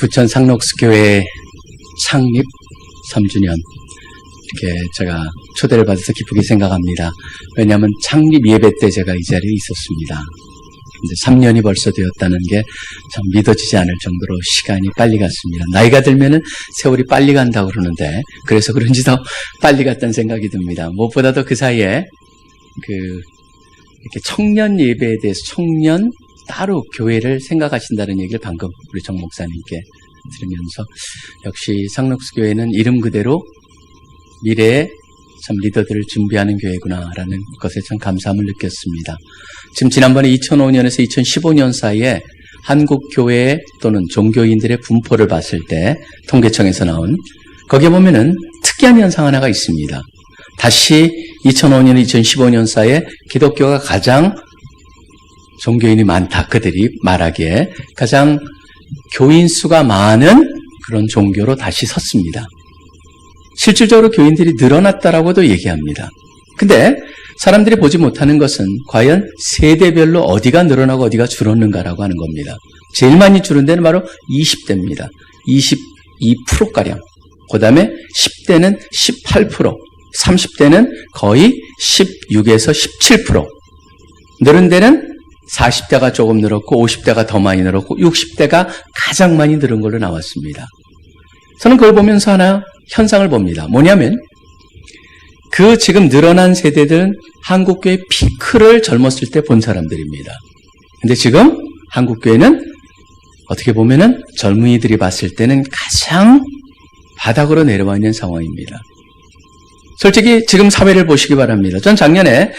부천 상록수교회 창립 3주년 이렇게 제가 초대를 받아서 기쁘게 생각합니다. 왜냐하면 창립 예배 때 제가 이 자리에 있었습니다. 근데 3년이 벌써 되었다는 게 참 믿어지지 않을 정도로 시간이 빨리 갔습니다. 나이가 들면은 세월이 빨리 간다고 그러는데 그래서 그런지 더 빨리 갔다는 생각이 듭니다. 무엇보다도 그 사이에 이렇게 청년 예배에 대해서 청년 따로 교회를 생각하신다는 얘기를 방금 우리 정 목사님께 들으면서 역시 상록수교회는 이름 그대로 미래의 참 리더들을 준비하는 교회구나라는 것에 참 감사함을 느꼈습니다. 지금 지난번에 2005년에서 2015년 사이에 한국 교회 또는 종교인들의 분포를 봤을 때 통계청에서 나온 거기에 보면은 특이한 현상 하나가 있습니다. 다시 2005년, 2015년 사이에 기독교가 가장 종교인이 많다. 그들이 말하기에 가장 교인 수가 많은 그런 종교로 다시 섰습니다. 실질적으로 교인들이 늘어났다라고도 얘기합니다. 근데 사람들이 보지 못하는 것은 과연 세대별로 어디가 늘어나고 어디가 줄었는가라고 하는 겁니다. 제일 많이 줄은 데는 바로 20대입니다. 22%가량. 그 다음에 10대는 18%, 30대는 거의 16에서 17%. 늘은 데는 40대가 조금 늘었고 50대가 더 많이 늘었고 60대가 가장 많이 늘은 걸로 나왔습니다. 저는 그걸 보면서 하나 현상을 봅니다. 뭐냐면 그 지금 늘어난 세대들은 한국교회 피크를 젊었을 때 본 사람들입니다. 근데 지금 한국교회는 어떻게 보면은 젊은이들이 봤을 때는 가장 바닥으로 내려와 있는 상황입니다. 솔직히 지금 사회를 보시기 바랍니다. 전 작년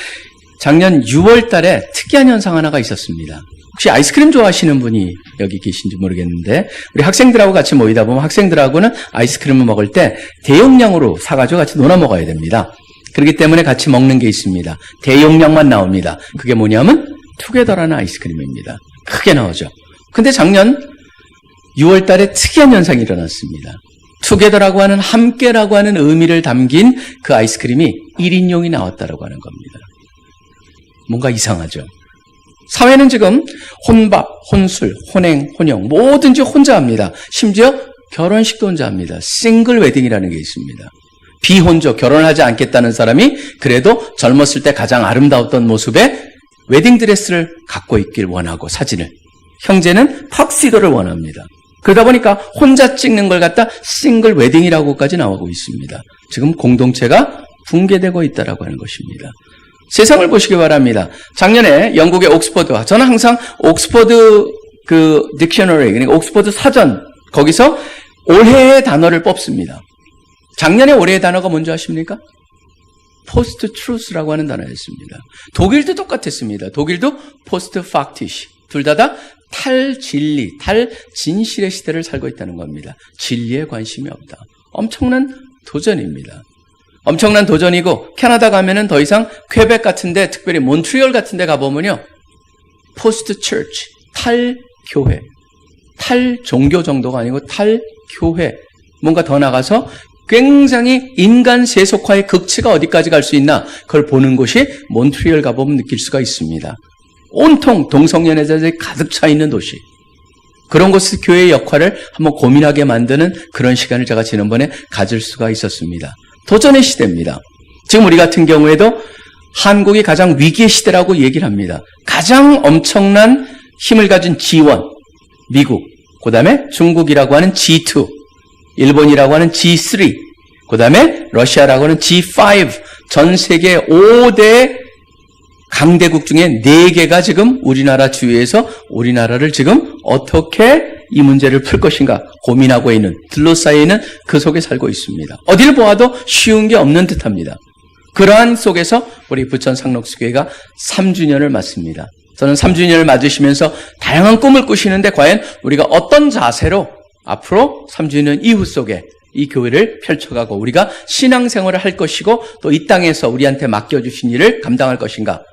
6월 달에 특이한 현상 하나가 있었습니다. 혹시 아이스크림 좋아하시는 분이 여기 계신지 모르겠는데 우리 학생들하고 같이 모이다 보면 학생들하고는 아이스크림을 먹을 때 대용량으로 사가지고 같이 놀아 먹어야 됩니다. 그렇기 때문에 같이 먹는 게 있습니다. 대용량만 나옵니다. 그게 뭐냐면 투게더라는 아이스크림입니다. 크게 나오죠. 근데 작년 6월 달에 특이한 현상이 일어났습니다. 투게더라고 하는 함께라고 하는 의미를 담긴 그 아이스크림이 1인용이 나왔다라고 하는 겁니다. 뭔가 이상하죠. 사회는 지금 혼밥, 혼술, 혼행, 혼영 뭐든지 혼자 합니다. 심지어 결혼식도 혼자 합니다. 싱글 웨딩이라는 게 있습니다. 비혼조, 결혼하지 않겠다는 사람이 그래도 젊었을 때 가장 아름다웠던 모습의 웨딩드레스를 갖고 있길 원하고 사진을. 형제는 턱시도를 원합니다. 그러다 보니까 혼자 찍는 걸 갖다 싱글 웨딩이라고까지 나오고 있습니다. 지금 공동체가 붕괴되고 있다라고 하는 것입니다. 세상을 보시기 바랍니다. 작년에 영국의 옥스퍼드, 저는 항상 옥스퍼드 딕셔너리, 그러니까 옥스퍼드 사전, 거기서 올해의 단어를 뽑습니다. 작년에 올해의 단어가 뭔지 아십니까? 포스트 트루스라고 하는 단어였습니다. 독일도 똑같았습니다. 독일도 포스트 팍티시. 둘 다 탈진리, 탈진실의 시대를 살고 있다는 겁니다. 진리에 관심이 없다. 엄청난 도전입니다. 엄청난 도전이고 캐나다 가면은 더 이상 퀘벡 같은데 특별히 몬트리올 같은데 가보면요. 포스트 처치, 탈교회, 탈종교 정도가 아니고 탈교회. 뭔가 더 나가서 굉장히 인간 세속화의 극치가 어디까지 갈 수 있나 그걸 보는 곳이 몬트리올 가보면 느낄 수가 있습니다. 온통 동성연애자들이 가득 차 있는 도시. 그런 곳에서 교회의 역할을 한번 고민하게 만드는 그런 시간을 제가 지난번에 가질 수가 있었습니다. 도전의 시대입니다. 지금 우리 같은 경우에도 한국이 가장 위기의 시대라고 얘기를 합니다. 가장 엄청난 힘을 가진 G1, 미국, 그 다음에 중국이라고 하는 G2, 일본이라고 하는 G3, 그 다음에 러시아라고 하는 G5, 전 세계 5대 강대국 중에 4개가 지금 우리나라 주위에서 우리나라를 지금 어떻게 이 문제를 풀 것인가 고민하고 있는, 둘러싸여 있는 그 속에 살고 있습니다. 어디를 보아도 쉬운 게 없는 듯합니다. 그러한 속에서 우리 부천 상록수교회가 3주년을 맞습니다. 저는 3주년을 맞으시면서 다양한 꿈을 꾸시는데 과연 우리가 어떤 자세로 앞으로 3주년 이후 속에 이 교회를 펼쳐가고 우리가 신앙생활을 할 것이고 또 이 땅에서 우리한테 맡겨주신 일을 감당할 것인가,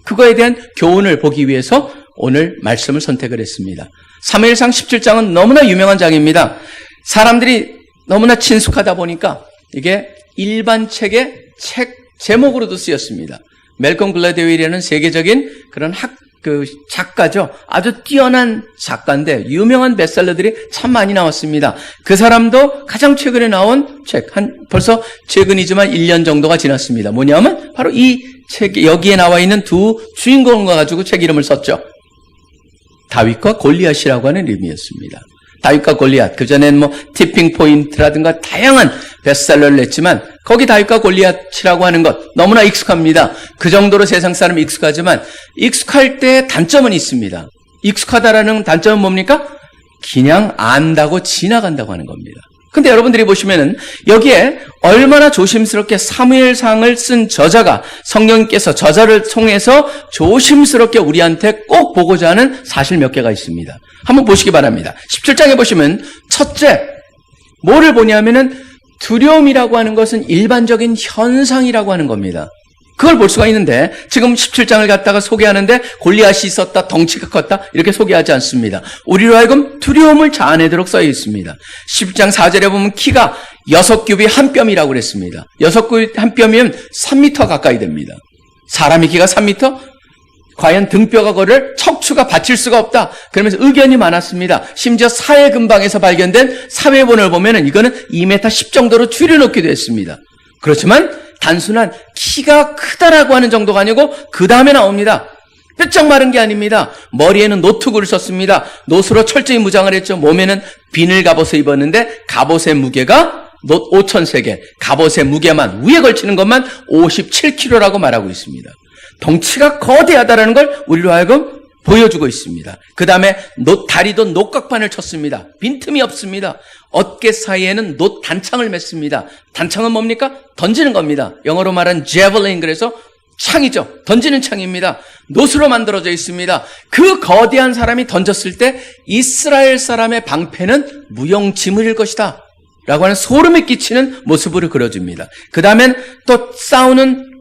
그거에 대한 교훈을 보기 위해서 오늘 말씀을 선택을 했습니다. 사무엘상 17장은 너무나 유명한 장입니다. 사람들이 너무나 친숙하다 보니까 이게 일반 책의 책 제목으로도 쓰였습니다. 멜컴 글래드웰이라는 세계적인 그런 그 작가죠. 아주 뛰어난 작가인데 유명한 베스트셀러들이 참 많이 나왔습니다. 그 사람도 가장 최근에 나온 책, 벌써 최근이지만 1년 정도가 지났습니다. 뭐냐면 바로 이 책, 여기에 나와 있는 두 주인공을 가지고 책 이름을 썼죠. 다윗과 골리앗이라고 하는 의미였습니다. 다윗과 골리앗, 그전엔 뭐 티핑 포인트라든가 다양한 베스트셀러를 냈지만 거기 다윗과 골리앗이라고 하는 것 너무나 익숙합니다. 그 정도로 세상 사람이 익숙하지만 익숙할 때 단점은 있습니다. 익숙하다라는 단점은 뭡니까? 그냥 안다고 지나간다고 하는 겁니다. 근데 여러분들이 보시면은 여기에 얼마나 조심스럽게 사무엘상을 쓴 저자가 성령께서 저자를 통해서 조심스럽게 우리한테 꼭 보고자 하는 사실 몇 개가 있습니다. 한번 보시기 바랍니다. 17장에 보시면 첫째, 뭐를 보냐면은 두려움이라고 하는 것은 일반적인 현상이라고 하는 겁니다. 그걸 볼 수가 있는데 지금 17장을 갖다가 소개하는데 골리앗이 있었다, 덩치가 컸다 이렇게 소개하지 않습니다. 우리로 하여금 두려움을 자아내도록 써 있습니다. 10장 4절에 보면 키가 6규비 한 뼘이라고 그랬습니다. 6규비 한 뼘이면 3m 가까이 됩니다. 사람의 키가 3m? 과연 등뼈가 그를 척추가 받칠 수가 없다. 그러면서 의견이 많았습니다. 심지어 사회 근방에서 발견된 사회본을 보면은 이거는 2m 10 정도로 줄여놓기도 했습니다. 그렇지만 단순한 키가 크다라고 하는 정도가 아니고 그 다음에 나옵니다. 뼈쩍 마른 게 아닙니다. 머리에는 노트구를 썼습니다. 노수로 철저히 무장을 했죠. 몸에는 비늘 갑옷을 입었는데 갑옷의 무게가 놋 5,000세계, 갑옷의 무게만 위에 걸치는 것만 57kg라고 말하고 있습니다. 덩치가 거대하다라는 걸 우리로 하여금 보여주고 있습니다. 그 다음에 다리도 놋각판을 쳤습니다. 빈틈이 없습니다. 어깨 사이에는 놋 단창을 맸습니다. 단창은 뭡니까? 던지는 겁니다. 영어로 말하는 javelin, 그래서 창이죠. 던지는 창입니다. 놋으로 만들어져 있습니다. 그 거대한 사람이 던졌을 때 이스라엘 사람의 방패는 무용지물일 것이다 라고 하는 소름이 끼치는 모습으로 그려줍니다. 그 다음엔 또 싸우는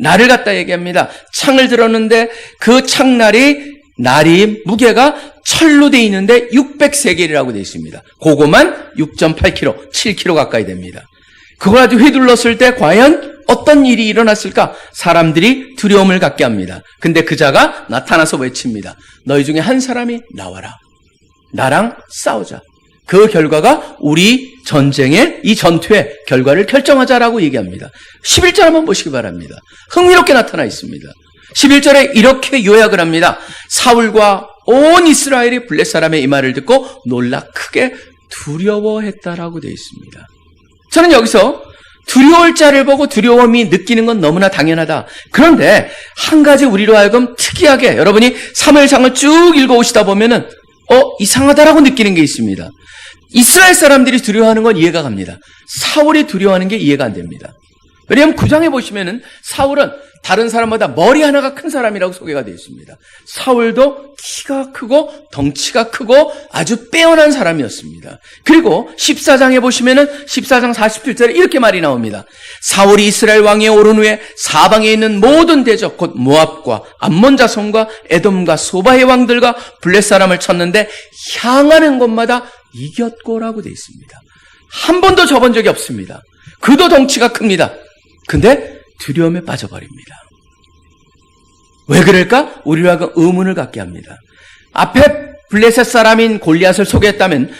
날을 갖다 얘기합니다. 창을 들었는데 그 창날이 무게가 철로 돼 있는데 600세겔이라고 되어 있습니다. 그거만 6.8kg, 7kg 가까이 됩니다. 그걸 아주 휘둘렀을 때 과연 어떤 일이 일어났을까? 사람들이 두려움을 갖게 합니다. 근데 그 자가 나타나서 외칩니다. 너희 중에 한 사람이 나와라. 나랑 싸우자. 그 결과가 우리 전쟁의 이 전투의 결과를 결정하자라고 얘기합니다. 11절 한번 보시기 바랍니다. 흥미롭게 나타나 있습니다. 11절에 이렇게 요약을 합니다. 사울과 온 이스라엘이 블레 사람의 이 말을 듣고 놀라 크게 두려워했다라고 되어 있습니다. 저는 여기서 두려울 자를 보고 두려움이 느끼는 건 너무나 당연하다. 그런데 한 가지 우리로 하여금 특이하게 여러분이 사무엘상을 쭉 읽어오시다 보면은 이상하다라고 느끼는 게 있습니다. 이스라엘 사람들이 두려워하는 건 이해가 갑니다. 사울이 두려워하는 게 이해가 안 됩니다. 왜냐하면 9장에 보시면은 사울은 다른 사람보다 머리 하나가 큰 사람이라고 소개가 되어 있습니다. 사울도 키가 크고 덩치가 크고 아주 빼어난 사람이었습니다. 그리고 14장에 보시면은 14장 47절에 이렇게 말이 나옵니다. 사울이 이스라엘 왕위에 오른 후에 사방에 있는 모든 대적 곧 모압과 암몬 자손과 에돔과 소바의 왕들과 블레 사람을 쳤는데 향하는 곳마다 이겼고라고 되어 있습니다. 한 번도 져본 적이 없습니다. 그도 덩치가 큽니다. 근데 두려움에 빠져버립니다. 왜 그럴까? 우리로 하여금 의문을 갖게 합니다. 앞에 블레셋 사람인 골리앗을 소개했다면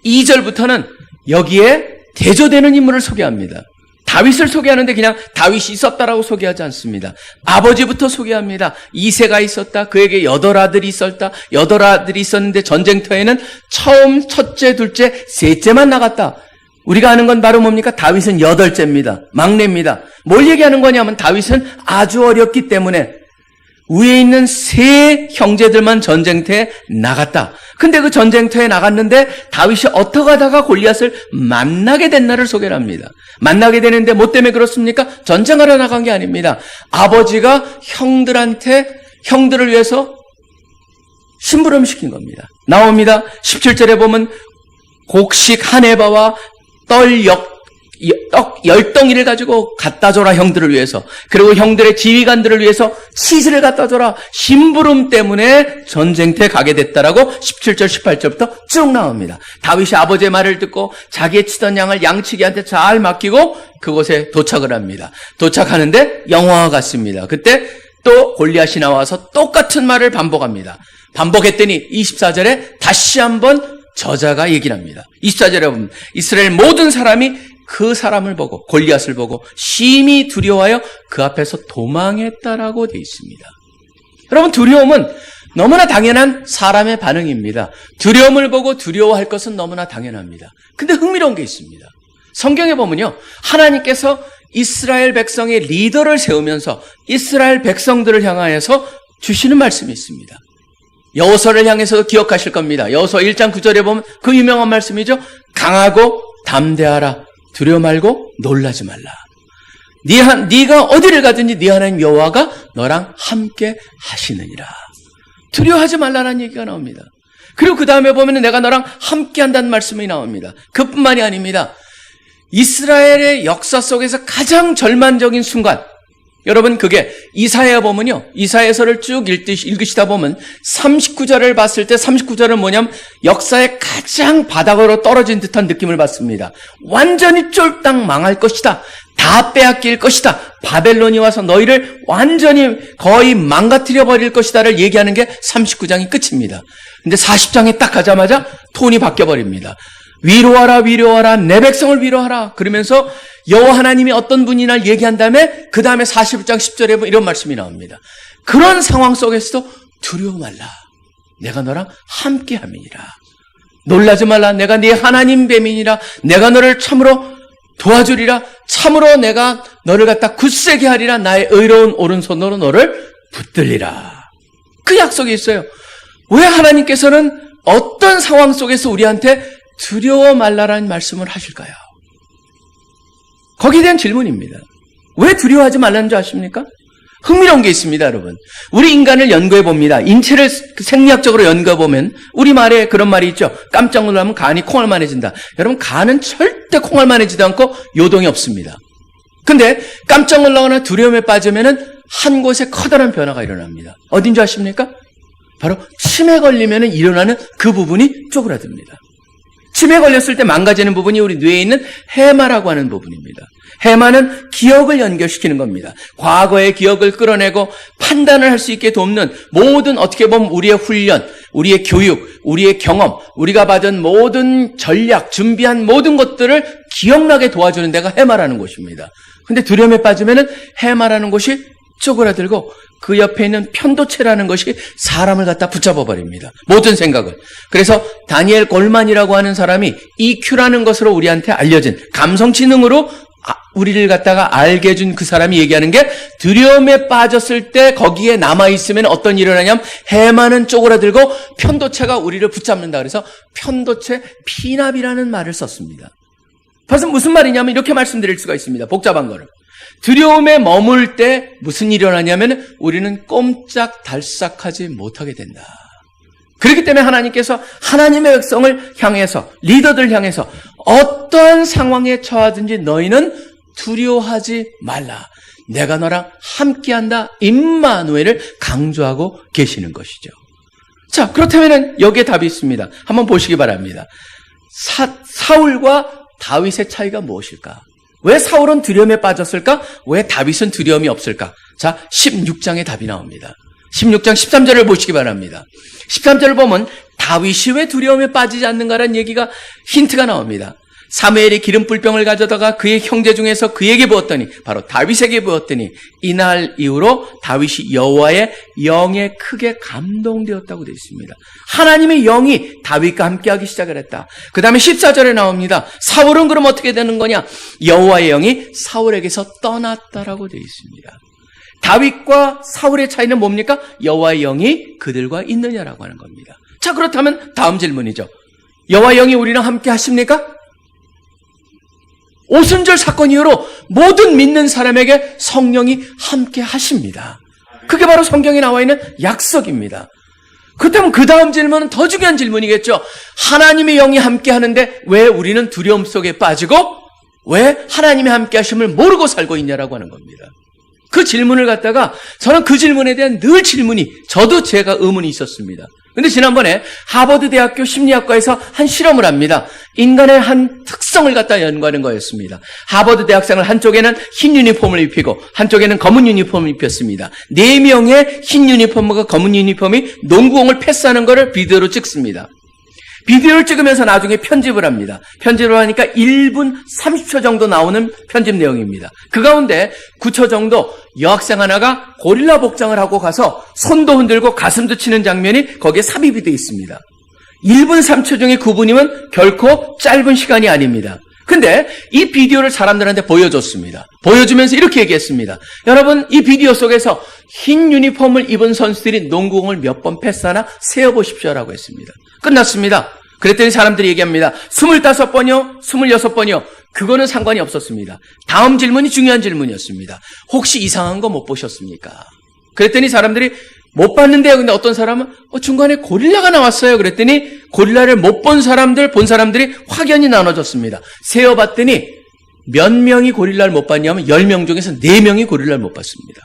12절부터는 여기에 대조되는 인물을 소개합니다. 다윗을 소개하는데 그냥 다윗이 있었다라고 소개하지 않습니다. 아버지부터 소개합니다. 이새가 있었다. 그에게 8아들이 있었다. 8아들이 있었는데 전쟁터에는 처음, 첫째, 둘째, 셋째만 나갔다. 우리가 아는 건 바로 뭡니까? 다윗은 8째입니다. 막내입니다. 뭘 얘기하는 거냐면 다윗은 아주 어렸기 때문에 위에 있는 3 형제들만 전쟁터에 나갔다. 근데 그 전쟁터에 나갔는데 다윗이 어떻게 하다가 골리앗을 만나게 됐나를 소개를 합니다. 만나게 되는데 뭐 때문에 그렇습니까? 전쟁하러 나간 게 아닙니다. 아버지가 형들을 위해서 심부름 시킨 겁니다. 나옵니다. 17절에 보면 곡식 한 에바와 떡 10덩이를 가지고 갖다 줘라 형들을 위해서. 그리고 형들의 지휘관들을 위해서 치즈를 갖다 줘라. 심부름 때문에 전쟁터에 가게 됐다라고 17절 18절부터 쭉 나옵니다. 다윗이 아버지의 말을 듣고 자기의 치던 양을 양치기한테 잘 맡기고 그곳에 도착을 합니다. 도착하는데 영화와 같습니다. 그때 또 골리앗이 나와서 똑같은 말을 반복합니다. 반복했더니 24절에 다시 한번 저자가 얘기를 합니다. 24절에 보면 이스라엘 모든 사람이 그 사람을 보고 골리앗을 보고 심히 두려워하여 그 앞에서 도망했다라고 되어 있습니다. 여러분, 두려움은 너무나 당연한 사람의 반응입니다. 두려움을 보고 두려워할 것은 너무나 당연합니다. 근데 흥미로운 게 있습니다. 성경에 보면요, 하나님께서 이스라엘 백성의 리더를 세우면서 이스라엘 백성들을 향하여서 주시는 말씀이 있습니다. 여호수아를 향해서도 기억하실 겁니다. 여호수아 1장 9절에 보면 그 유명한 말씀이죠. 강하고 담대하라. 두려워 말고 놀라지 말라. 네가 어디를 가든지 네 하나님 여호와가 너랑 함께 하시느니라. 두려워하지 말라라는 얘기가 나옵니다. 그리고 그 다음에 보면 내가 너랑 함께 한다는 말씀이 나옵니다. 그뿐만이 아닙니다. 이스라엘의 역사 속에서 가장 절망적인 순간, 여러분, 그게 이사야 보면요, 이사야서를 쭉 읽으시다 보면 39절을 봤을 때 39절은 뭐냐면 역사의 가장 바닥으로 떨어진 듯한 느낌을 받습니다. 완전히 쫄딱 망할 것이다. 다 빼앗길 것이다. 바벨론이 와서 너희를 완전히 거의 망가뜨려 버릴 것이다를 얘기하는 게 39장이 끝입니다. 근데 40장에 딱 가자마자 톤이 바뀌어 버립니다. 위로하라, 위로하라, 내 백성을 위로하라. 그러면서 여호와 하나님이 어떤 분이나 얘기한 다음에 그 다음에 40장 10절에 이런 말씀이 나옵니다. 그런 상황 속에서도 두려워 말라. 내가 너랑 함께 함이니라. 놀라지 말라. 내가 네 하나님 뱀이니라. 내가 너를 참으로 도와주리라. 참으로 내가 너를 갖다 굳세게 하리라. 나의 의로운 오른손으로 너를 붙들리라. 그 약속이 있어요. 왜 하나님께서는 어떤 상황 속에서 우리한테 두려워 말라라는 말씀을 하실까요? 거기에 대한 질문입니다. 왜 두려워하지 말라는 줄 아십니까? 흥미로운 게 있습니다, 여러분. 우리 인간을 연구해 봅니다. 인체를 생리학적으로 연구해 보면 우리 말에 그런 말이 있죠. 깜짝 놀라면 간이 콩알만해진다. 여러분, 간은 절대 콩알만해지지 않고 요동이 없습니다. 근데 깜짝 놀라거나 두려움에 빠지면은 한 곳에 커다란 변화가 일어납니다. 어딘 줄 아십니까? 바로 치매 걸리면은 일어나는 그 부분이 쪼그라듭니다. 치매 걸렸을 때 망가지는 부분이 우리 뇌에 있는 해마라고 하는 부분입니다. 해마는 기억을 연결시키는 겁니다. 과거의 기억을 끌어내고 판단을 할 수 있게 돕는 모든, 어떻게 보면 우리의 훈련, 우리의 교육, 우리의 경험, 우리가 받은 모든 전략, 준비한 모든 것들을 기억나게 도와주는 데가 해마라는 곳입니다. 근데 두려움에 빠지면은 해마라는 곳이 쪼그라들고 그 옆에 있는 편도체라는 것이 사람을 갖다 붙잡아 버립니다. 모든 생각을. 그래서 다니엘 골만이라고 하는 사람이 EQ라는 것으로 우리한테 알려진 감성 지능으로 우리를 갖다가 알게 해준 그 사람이 얘기하는 게, 두려움에 빠졌을 때 거기에 남아있으면 어떤 일이 일어나냐면 해마는 쪼그라들고 편도체가 우리를 붙잡는다. 그래서 편도체 피납이라는 말을 썼습니다. 그래서 무슨 말이냐면 이렇게 말씀드릴 수가 있습니다. 복잡한 거를. 두려움에 머물 때 무슨 일이 일어나냐면 우리는 꼼짝달싹하지 못하게 된다. 그렇기 때문에 하나님께서 하나님의 백성을 향해서, 리더들 향해서 어떠한 상황에 처하든지 너희는 두려워하지 말라. 내가 너랑 함께한다. 임마누엘을 강조하고 계시는 것이죠. 자, 그렇다면 여기에 답이 있습니다. 한번 보시기 바랍니다. 사울과 다윗의 차이가 무엇일까? 왜 사울은 두려움에 빠졌을까? 왜 다윗은 두려움이 없을까? 자, 16장에 답이 나옵니다. 16장 13절을 보시기 바랍니다. 13절을 보면 다윗이 왜 두려움에 빠지지 않는가라는 얘기가, 힌트가 나옵니다. 사무엘이 기름불병을 가져다가 그의 형제 중에서 그에게 부었더니, 바로 다윗에게 부었더니 이날 이후로 다윗이 여호와의 영에 크게 감동되었다고 되어 있습니다. 하나님의 영이 다윗과 함께하기 시작을 했다. 그 다음에 14절에 나옵니다. 사울은 그럼 어떻게 되는 거냐? 여호와의 영이 사울에게서 떠났다라고 되어 있습니다. 다윗과 사울의 차이는 뭡니까? 여호와의 영이 그들과 있느냐라고 하는 겁니다. 자, 그렇다면 다음 질문이죠. 여호와의 영이 우리랑 함께 하십니까? 오순절 사건 이후로 모든 믿는 사람에게 성령이 함께 하십니다. 그게 바로 성경에 나와 있는 약속입니다. 그렇다면 그 다음 질문은 더 중요한 질문이겠죠. 하나님의 영이 함께 하는데 왜 우리는 두려움 속에 빠지고 왜 하나님의 함께 하심을 모르고 살고 있냐라고 하는 겁니다. 그 질문을 갖다가 저는 그 질문에 대한 늘 질문이, 저도 제가 의문이 있었습니다. 근데 지난번에 하버드 대학교 심리학과에서 한 실험을 합니다. 인간의 한 특성을 갖다 연구하는 거였습니다. 하버드 대학생을 한쪽에는 흰 유니폼을 입히고 한쪽에는 검은 유니폼을 입혔습니다. 4명의 흰 유니폼과 검은 유니폼이 농구공을 패스하는 것을 비디오로 찍습니다. 비디오를 찍으면서 나중에 편집을 합니다. 편집을 하니까 1분 30초 정도 나오는 편집 내용입니다. 그 가운데 9초 정도 여학생 하나가 고릴라 복장을 하고 가서 손도 흔들고 가슴도 치는 장면이 거기에 삽입이 되어 있습니다. 1분 3초 중에 9분이면 결코 짧은 시간이 아닙니다. 근데 이 비디오를 사람들한테 보여줬습니다. 보여주면서 이렇게 얘기했습니다. 여러분, 이 비디오 속에서 흰 유니폼을 입은 선수들이 농구공을 몇 번 패스하나 세어보십시오라고 했습니다. 끝났습니다. 그랬더니 사람들이 얘기합니다. 25번이요? 26번이요? 그거는 상관이 없었습니다. 다음 질문이 중요한 질문이었습니다. 혹시 이상한 거 못 보셨습니까? 그랬더니 사람들이 못 봤는데요. 근데 어떤 사람은 중간에 고릴라가 나왔어요. 그랬더니 고릴라를 못 본 사람들, 본 사람들이 확연히 나눠졌습니다. 세어봤더니 몇 명이 고릴라를 못 봤냐면 10명 중에서 4명이 고릴라를 못 봤습니다.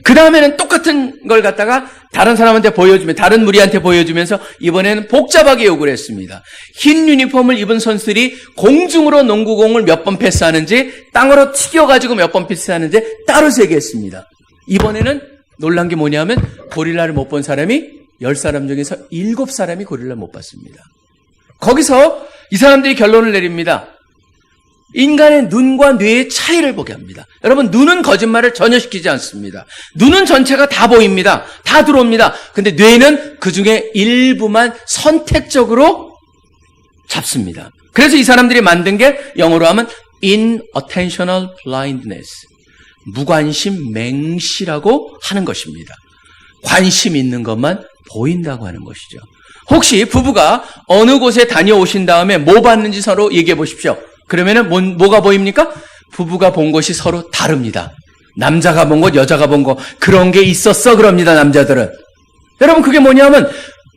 그 다음에는 똑같은 걸 갖다가 다른 사람한테 보여주면, 다른 무리한테 보여주면서 이번에는 복잡하게 요구를 했습니다. 흰 유니폼을 입은 선수들이 공중으로 농구공을 몇 번 패스하는지, 땅으로 튀겨가지고 몇 번 패스하는지 따로 세개했습니다. 이번에는 놀란 게 뭐냐면 고릴라를 못 본 사람이 10사람 중에서 7사람이 고릴라를 못 봤습니다. 거기서 이 사람들이 결론을 내립니다. 인간의 눈과 뇌의 차이를 보게 합니다. 여러분, 눈은 거짓말을 전혀 시키지 않습니다. 눈은 전체가 다 보입니다. 다 들어옵니다. 근데 뇌는 그 중에 일부만 선택적으로 잡습니다. 그래서 이 사람들이 만든 게 영어로 하면 inattentional blindness, 무관심 맹시라고 하는 것입니다. 관심 있는 것만 보인다고 하는 것이죠. 혹시 부부가 어느 곳에 다녀오신 다음에 뭐 봤는지 서로 얘기해 보십시오. 그러면은 뭐가 보입니까? 부부가 본 것이 서로 다릅니다. 남자가 본 것, 여자가 본 것, 그런 게 있었어 그럽니다, 남자들은. 여러분, 그게 뭐냐면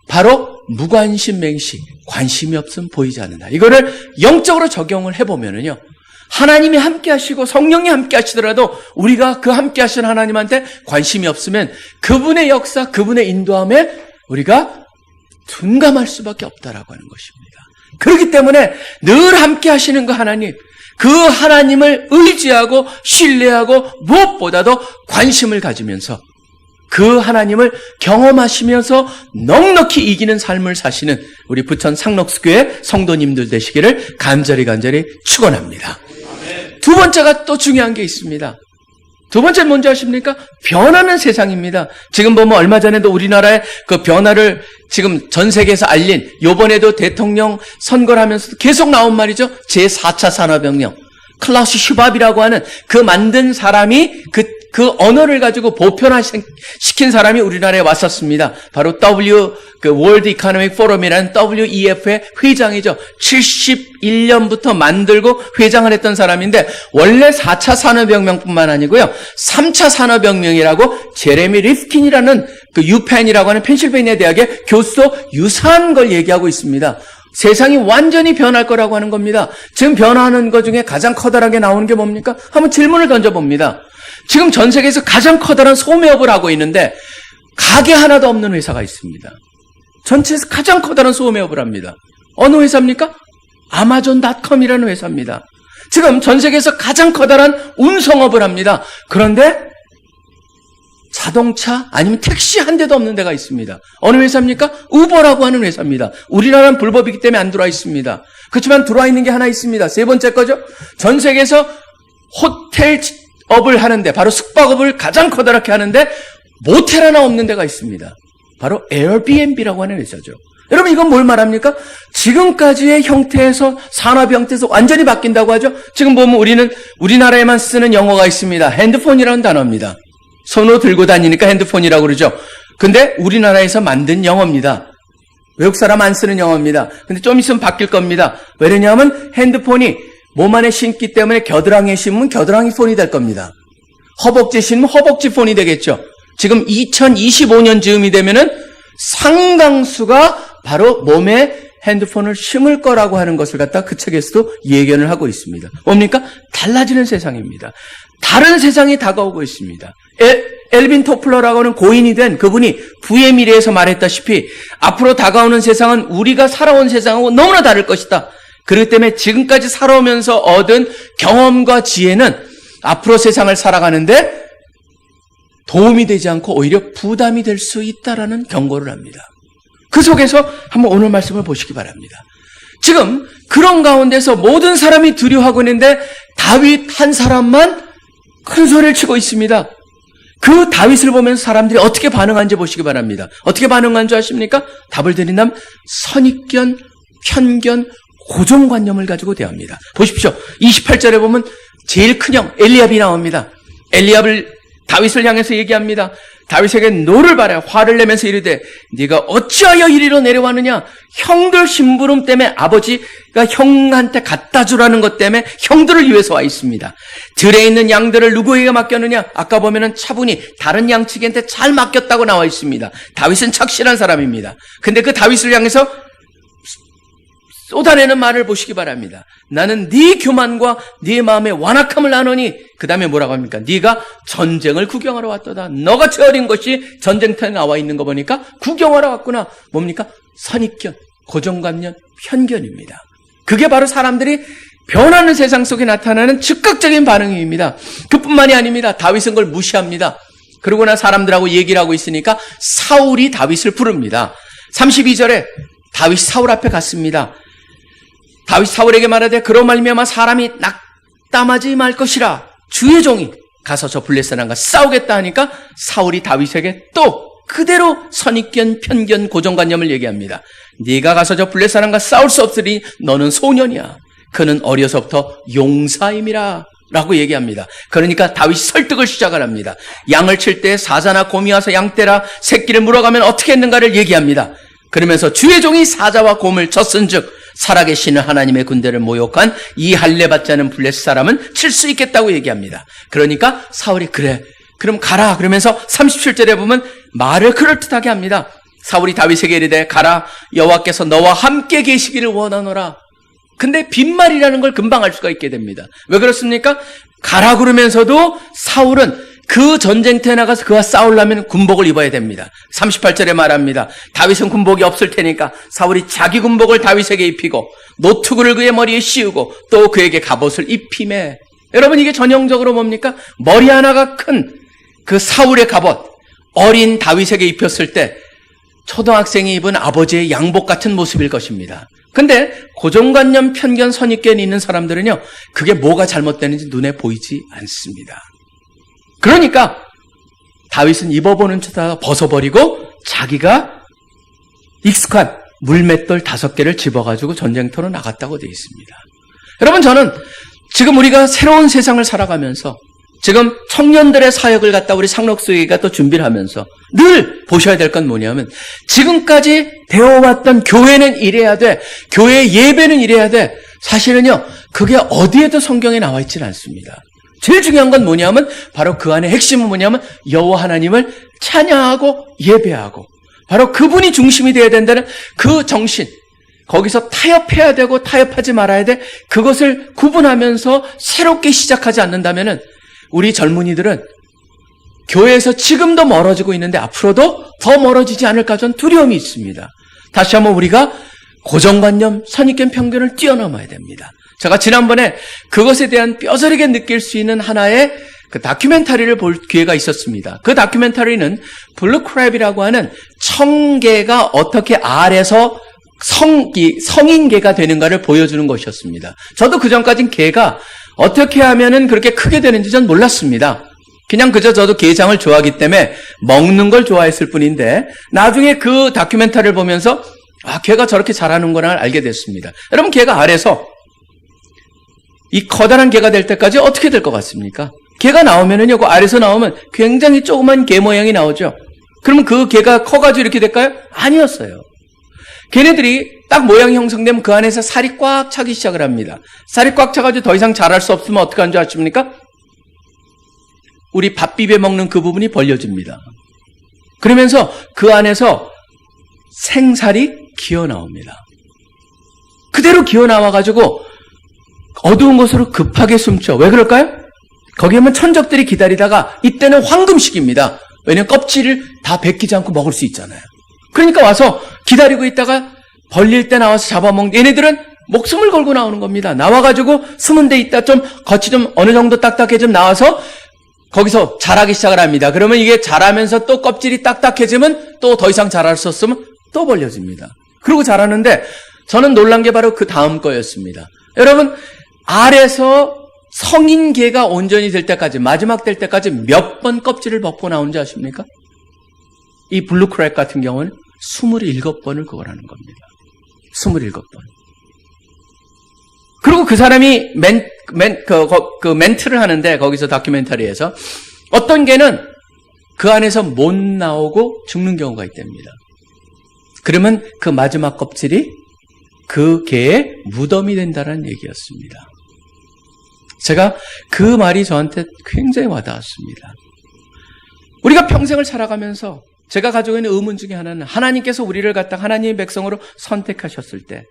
바로 무관심 맹시, 관심이 없으면 보이지 않는다. 이거를 영적으로 적용을 해보면은요, 하나님이 함께 하시고 성령이 함께 하시더라도 우리가 그 함께 하신 하나님한테 관심이 없으면 그분의 역사, 그분의 인도함에 우리가 둔감할 수밖에 없다라고 하는 것입니다. 그렇기 때문에 늘 함께 하시는 그 하나님, 그 하나님을 의지하고 신뢰하고 무엇보다도 관심을 가지면서 그 하나님을 경험하시면서 넉넉히 이기는 삶을 사시는 우리 부천 상록수교회 성도님들 되시기를 간절히 축원합니다. 두 번째가 또 중요한 게 있습니다. 두 번째는 뭔지 아십니까? 변하는 세상입니다. 지금 보면 얼마 전에도 우리나라의 그 변화를 지금 전 세계에서 알린, 요번에도 대통령 선거를 하면서도 계속 나온 말이죠. 제4차 산업혁명. 클라우스 슈밥이라고 하는 그 만든 사람이 그 언어를 가지고 보편화시킨 사람이 우리나라에 왔었습니다. 바로 월드 이코노믹 포럼이라는 WEF의 회장이죠. 71년부터 만들고 회장을 했던 사람인데 원래 4차 산업혁명뿐만 아니고요. 3차 산업혁명이라고 제레미 리프킨이라는 그 유펜이라고 하는 펜실베이니아 대학의 교수도 유사한 걸 얘기하고 있습니다. 세상이 완전히 변할 거라고 하는 겁니다. 지금 변화하는 것 중에 가장 커다랗게 나오는 게 뭡니까? 한번 질문을 던져봅니다. 지금 전 세계에서 가장 커다란 소매업을 하고 있는데 가게 하나도 없는 회사가 있습니다. 전체에서 가장 커다란 소매업을 합니다. 어느 회사입니까? 아마존.com이라는 회사입니다. 지금 전 세계에서 가장 커다란 운송업을 합니다. 그런데 자동차 아니면 택시 한 대도 없는 데가 있습니다. 어느 회사입니까? 우버라고 하는 회사입니다. 우리나라는 불법이기 때문에 안 들어와 있습니다. 그렇지만 들어와 있는 게 하나 있습니다. 세 번째 거죠. 전 세계에서 호텔업을 하는데, 바로 숙박업을 가장 커다랗게 하는데 모텔 하나 없는 데가 있습니다. 바로 에어비앤비라고 하는 회사죠. 여러분, 이건 뭘 말합니까? 지금까지의 형태에서, 산업 형태에서 완전히 바뀐다고 하죠. 지금 보면 우리나라에만 쓰는 영어가 있습니다. 핸드폰이라는 단어입니다. 손으로 들고 다니니까 핸드폰이라고 그러죠. 근데 우리나라에서 만든 영어입니다. 외국 사람 안 쓰는 영어입니다. 근데 좀 있으면 바뀔 겁니다. 왜냐하면 핸드폰이 몸 안에 신기 때문에 겨드랑이에 신으면 겨드랑이 폰이 될 겁니다. 허벅지에 신으면 허벅지 폰이 되겠죠. 지금 2025년 즈음이 되면은 상당수가 바로 몸에 핸드폰을 심을 거라고 하는 것을 갖다 그 책에서도 예견을 하고 있습니다. 뭡니까? 달라지는 세상입니다. 다른 세상이 다가오고 있습니다. 엘빈 토플러라고 하는 고인이 된 그분이 부의 미래에서 말했다시피 앞으로 다가오는 세상은 우리가 살아온 세상하고 너무나 다를 것이다. 그렇기 때문에 지금까지 살아오면서 얻은 경험과 지혜는 앞으로 세상을 살아가는데 도움이 되지 않고 오히려 부담이 될 수 있다라는 경고를 합니다. 그 속에서 한번 오늘 말씀을 보시기 바랍니다. 지금 그런 가운데서 모든 사람이 두려워하고 있는데 다윗 한 사람만 큰 소리를 치고 있습니다. 그 다윗을 보면서 사람들이 어떻게 반응하는지 보시기 바랍니다. 어떻게 반응한 줄 아십니까? 답을 드린다면 선입견, 편견, 고정관념을 가지고 대합니다. 보십시오. 28절에 보면 제일 큰형 엘리압이 나옵니다. 엘리압을 다윗을 향해서 얘기합니다. 다윗에게 노를 바라 화를 내면서 이르되 네가 어찌하여 이리로 내려왔느냐? 형들 심부름 때문에 아버지가 형한테 갖다 주라는 것 때문에 형들을 위해서 와 있습니다. 들에 있는 양들을 누구에게 맡겼느냐? 아까 보면은 차분히 다른 양치기한테 잘 맡겼다고 나와 있습니다. 다윗은 착실한 사람입니다. 근데 그 다윗을 향해서 쏟아내는 말을 보시기 바랍니다. 나는 네 교만과 네 마음의 완악함을 아노니 그 다음에 뭐라고 합니까? 네가 전쟁을 구경하러 왔도다. 너같이 어린 것이 전쟁터에 나와 있는 거 보니까 구경하러 왔구나. 뭡니까? 선입견, 고정관념, 편견입니다. 그게 바로 사람들이 변하는 세상 속에 나타나는 즉각적인 반응입니다. 그뿐만이 아닙니다. 다윗은 그걸 무시합니다. 그러고나 사람들하고 얘기를 하고 있으니까 사울이 다윗을 부릅니다. 32절에 다윗이 사울 앞에 갔습니다. 다윗 사울에게 말하되 그로 말미암아 사람이 낙담하지 말 것이라. 주의 종이 가서 저 블레셋 사람과 싸우겠다 하니까 사울이 다윗에게 또 그대로 선입견, 편견, 고정관념을 얘기합니다. 네가 가서 저 블레셋 사람과 싸울 수 없으니 너는 소년이야. 그는 어려서부터 용사임이라 라고 얘기합니다. 그러니까 다윗이 설득을 시작을 합니다. 양을 칠 때 사자나 곰이 와서 양 떼라 새끼를 물어가면 어떻게 했는가를 얘기합니다. 그러면서 주의 종이 사자와 곰을 쳤은즉 살아계시는 하나님의 군대를 모욕한 이 할례 받지 않은 블레셋 사람은 칠 수 있겠다고 얘기합니다. 그러니까 사울이 그래 그럼 가라 그러면서 37절에 보면 말을 그럴듯하게 합니다. 사울이 다윗에게 이르되 가라 여호와께서 너와 함께 계시기를 원하노라. 근데 빈말이라는 걸 금방 알 수가 있게 됩니다. 왜 그렇습니까? 가라 그러면서도 사울은 그 전쟁터에 나가서 그와 싸우려면 군복을 입어야 됩니다. 38절에 말합니다. 다윗은 군복이 없을 테니까 사울이 자기 군복을 다윗에게 입히고 노투구를 그의 머리에 씌우고 또 그에게 갑옷을 입히매. 여러분 이게 전형적으로 뭡니까? 머리 하나가 큰 그 사울의 갑옷 어린 다윗에게 입혔을 때 초등학생이 입은 아버지의 양복 같은 모습일 것입니다. 근데 고정관념, 편견, 선입견이 있는 사람들은요 그게 뭐가 잘못되는지 눈에 보이지 않습니다. 그러니까 다윗은 입어보는 척하다가 벗어버리고 자기가 익숙한 물맷돌 5개를 집어가지고 전쟁터로 나갔다고 되어 있습니다. 여러분 저는 지금 우리가 새로운 세상을 살아가면서 지금 청년들의 사역을 갖다 우리 상록수회가 또 준비를 하면서 늘 보셔야 될 건 뭐냐면 지금까지 되어왔던 교회는 이래야 돼. 교회 예배는 이래야 돼. 사실은요 그게 어디에도 성경에 나와 있지는 않습니다. 제일 중요한 건 뭐냐면 바로 그 안에 핵심은 뭐냐면 여호와 하나님을 찬양하고 예배하고 바로 그분이 중심이 되어야 된다는 그 정신 거기서 타협해야 되고 타협하지 말아야 돼. 그것을 구분하면서 새롭게 시작하지 않는다면은 우리 젊은이들은 교회에서 지금도 멀어지고 있는데 앞으로도 더 멀어지지 않을까 저는 두려움이 있습니다. 다시 한번 우리가 고정관념, 선입견, 편견을 뛰어넘어야 됩니다. 제가 지난번에 그것에 대한 뼈저리게 느낄 수 있는 하나의 그 다큐멘터리를 볼 기회가 있었습니다. 그 다큐멘터리는 블루크랩이라고 하는 청개가 어떻게 알에서 성인개가 되는가를 보여주는 것이었습니다. 저도 그전까진 개가 어떻게 하면은 그렇게 크게 되는지 전 몰랐습니다. 그냥 그저 저도 게장을 좋아하기 때문에 먹는 걸 좋아했을 뿐인데 나중에 그 다큐멘터리를 보면서 아, 개가 저렇게 자라는구나 알게 됐습니다. 여러분 개가 알에서 이 커다란 개가 될 때까지 어떻게 될 것 같습니까? 개가 나오면은요, 그 알에서 나오면 굉장히 조그만 개 모양이 나오죠. 그러면 그 개가 커가지고 이렇게 될까요? 아니었어요. 걔네들이 딱 모양이 형성되면 그 안에서 살이 꽉 차기 시작을 합니다. 살이 꽉 차가지고 더 이상 자랄 수 없으면 어떻게 하는 줄 아십니까? 우리 밥 비벼 먹는 그 부분이 벌려집니다. 그러면서 그 안에서 생살이 기어 나옵니다. 그대로 기어 나와가지고 어두운 곳으로 급하게 숨죠. 왜 그럴까요? 거기 오면 천적들이 기다리다가 이때는 황금식입니다. 왜냐하면 껍질을 다 벗기지 않고 먹을 수 있잖아요. 그러니까 와서 기다리고 있다가 벌릴 때 나와서 잡아먹는, 얘네들은 목숨을 걸고 나오는 겁니다. 나와가지고 숨은 데 있다 좀 겉이 좀 어느 정도 딱딱해지면 나와서 거기서 자라기 시작을 합니다. 그러면 이게 자라면서 또 껍질이 딱딱해지면 또 더 이상 자랄 수 없으면 또 벌려집니다. 그러고 자라는데 저는 놀란 게 바로 그 다음 거였습니다. 여러분, 알에서 성인 개가 온전히 될 때까지, 마지막 될 때까지 몇 번 껍질을 벗고 나오는지 아십니까? 이 블루크랙 같은 경우는 27번을 그걸 하는 겁니다. 27번. 그리고 그 사람이 멘트를 하는데, 거기서 다큐멘터리에서 어떤 개는 그 안에서 못 나오고 죽는 경우가 있답니다. 그러면 그 마지막 껍질이 그 개의 무덤이 된다는 얘기였습니다. 제가 그 말이 저한테 굉장히 와닿았습니다. 우리가 평생을 살아가면서 제가 가지고 있는 의문 중에 하나는, 하나님께서 우리를 갖다 하나님의 백성으로 선택하셨을 때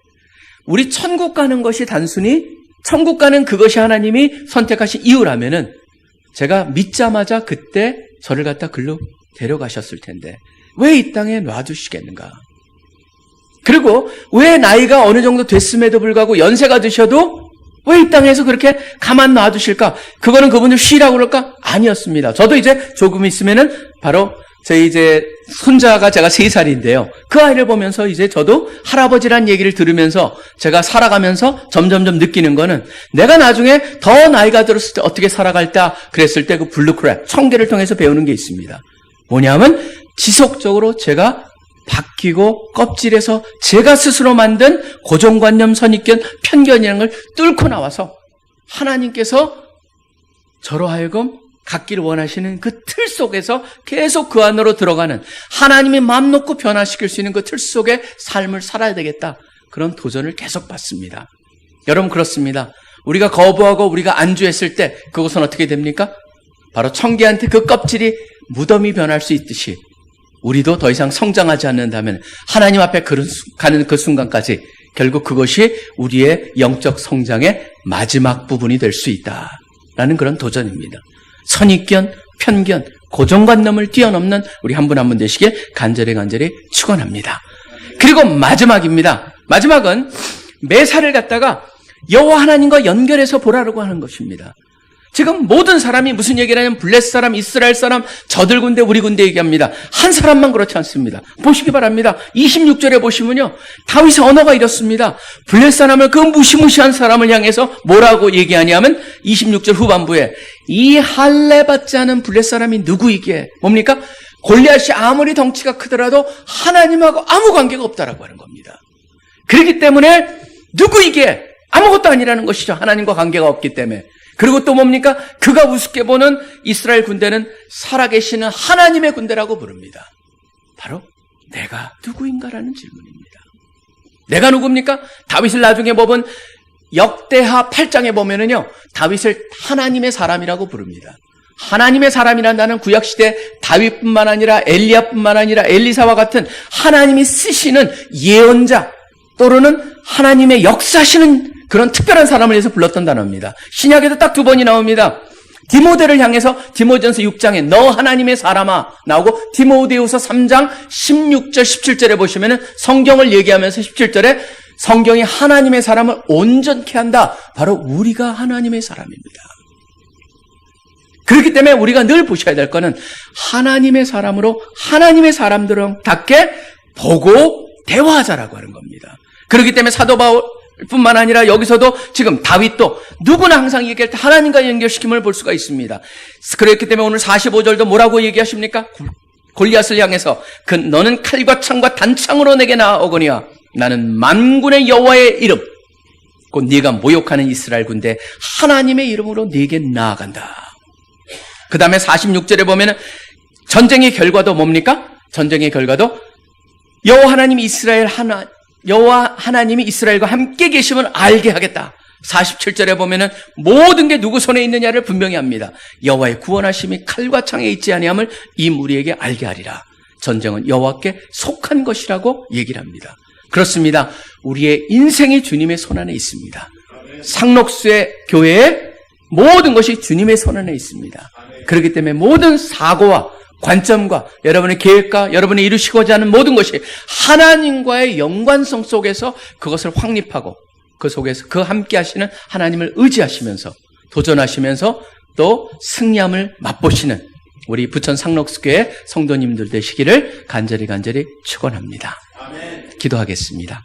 우리 천국 가는 것이 단순히 천국 가는 그것이 하나님이 선택하신 이유라면은 제가 믿자마자 그때 저를 갖다 글로 데려가셨을 텐데 왜 이 땅에 놔두시겠는가? 그리고 왜 나이가 어느 정도 됐음에도 불구하고 연세가 드셔도 왜 이 땅에서 그렇게 가만 놔두실까? 그거는 그분을 쉬라고 그럴까? 아니었습니다. 저도 이제 조금 있으면은 바로 저희 이제 손자가 제가 3살인데요. 그 아이를 보면서 이제 저도 할아버지란 얘기를 들으면서 제가 살아가면서 점점점 느끼는 거는 내가 나중에 더 나이가 들었을 때 어떻게 살아갈까 그랬을 때 그 블루크랩, 청계를 통해서 배우는 게 있습니다. 뭐냐면 지속적으로 제가 바뀌고 껍질에서 제가 스스로 만든 고정관념, 선입견, 편견이라는 걸 뚫고 나와서 하나님께서 저로 하여금 갖기를 원하시는 그 틀 속에서 계속 그 안으로 들어가는, 하나님이 마음 놓고 변화시킬 수 있는 그 틀 속의 삶을 살아야 되겠다. 그런 도전을 계속 받습니다. 여러분, 그렇습니다. 우리가 거부하고 우리가 안주했을 때 그것은 어떻게 됩니까? 바로 청개한테 그 껍질이 무덤이 변할 수 있듯이 우리도 더 이상 성장하지 않는다면 하나님 앞에 가는 그 순간까지 결국 그것이 우리의 영적 성장의 마지막 부분이 될 수 있다라는 그런 도전입니다. 선입견, 편견, 고정관념을 뛰어넘는 우리 한 분 한 분 되시길 간절히 축원합니다. 그리고 마지막입니다. 마지막은 매사를 갖다가 여호와 하나님과 연결해서 보라고 하는 것입니다. 지금 모든 사람이 무슨 얘기를 하냐면 블레스 사람, 이스라엘 사람, 저들 군대, 우리 군대 얘기합니다. 한 사람만 그렇지 않습니다. 보시기 바랍니다. 26절에 보시면요, 다윗의 언어가 이렇습니다. 블레스 사람을, 그 무시무시한 사람을 향해서 뭐라고 얘기하냐면 26절 후반부에 이 할례 받지 않은 블레스 사람이 누구이기에, 뭡니까? 골리앗이 아무리 덩치가 크더라도 하나님하고 아무 관계가 없다라고 하는 겁니다. 그렇기 때문에 누구이기에 아무것도 아니라는 것이죠. 하나님과 관계가 없기 때문에. 그리고 또 뭡니까? 그가 우습게 보는 이스라엘 군대는 살아계시는 하나님의 군대라고 부릅니다. 바로 내가 누구인가라는 질문입니다. 내가 누굽니까? 다윗을 나중에 보면 역대하 8장에 보면은요, 다윗을 하나님의 사람이라고 부릅니다. 하나님의 사람이란다는 구약시대 다윗뿐만 아니라 엘리야뿐만 아니라 엘리사와 같은 하나님이 쓰시는 예언자 또는 하나님의 역사하시는 그런 특별한 사람을 위해서 불렀던 단어입니다. 신약에도 딱 2번이 나옵니다. 디모데를 향해서 디모데전서 6장에 너 하나님의 사람아 나오고, 디모데후서 3장 16절 17절에 보시면은 성경을 얘기하면서 17절에 성경이 하나님의 사람을 온전케 한다. 바로 우리가 하나님의 사람입니다. 그렇기 때문에 우리가 늘 보셔야 될 거는 하나님의 사람으로 하나님의 사람들답게 보고 대화하자라고 하는 겁니다. 그렇기 때문에 사도 바울 뿐만 아니라 여기서도 지금 다윗도 누구나 항상 얘기할 때 하나님과 연결시킴을 볼 수가 있습니다. 그렇기 때문에 오늘 45절도 뭐라고 얘기하십니까? 골리앗을 향해서 너는 칼과 창과 단창으로 내게 나아오거니와 나는 만군의 여호와의 이름 곧 네가 모욕하는 이스라엘 군대 하나님의 이름으로 네게 나아간다. 그 다음에 46절에 보면은 전쟁의 결과도 뭡니까? 전쟁의 결과도 여호와 하나님이 이스라엘과 함께 계심을 알게 하겠다. 47절에 보면은 모든 게 누구 손에 있느냐를 분명히 합니다. 여호와의 구원하심이 칼과 창에 있지 아니함을 이 무리에게 알게 하리라. 전쟁은 여호와께 속한 것이라고 얘기를 합니다. 그렇습니다. 우리의 인생이 주님의 손안에 있습니다. 상록수의 교회의 모든 것이 주님의 손안에 있습니다. 그렇기 때문에 모든 사고와 관점과 여러분의 계획과 여러분이 이루시고자 하는 모든 것이 하나님과의 연관성 속에서 그것을 확립하고 그 속에서 그 함께 하시는 하나님을 의지하시면서 도전하시면서 또 승리함을 맛보시는 우리 부천 상록수교회 성도님들 되시기를 간절히 축원합니다. 기도하겠습니다.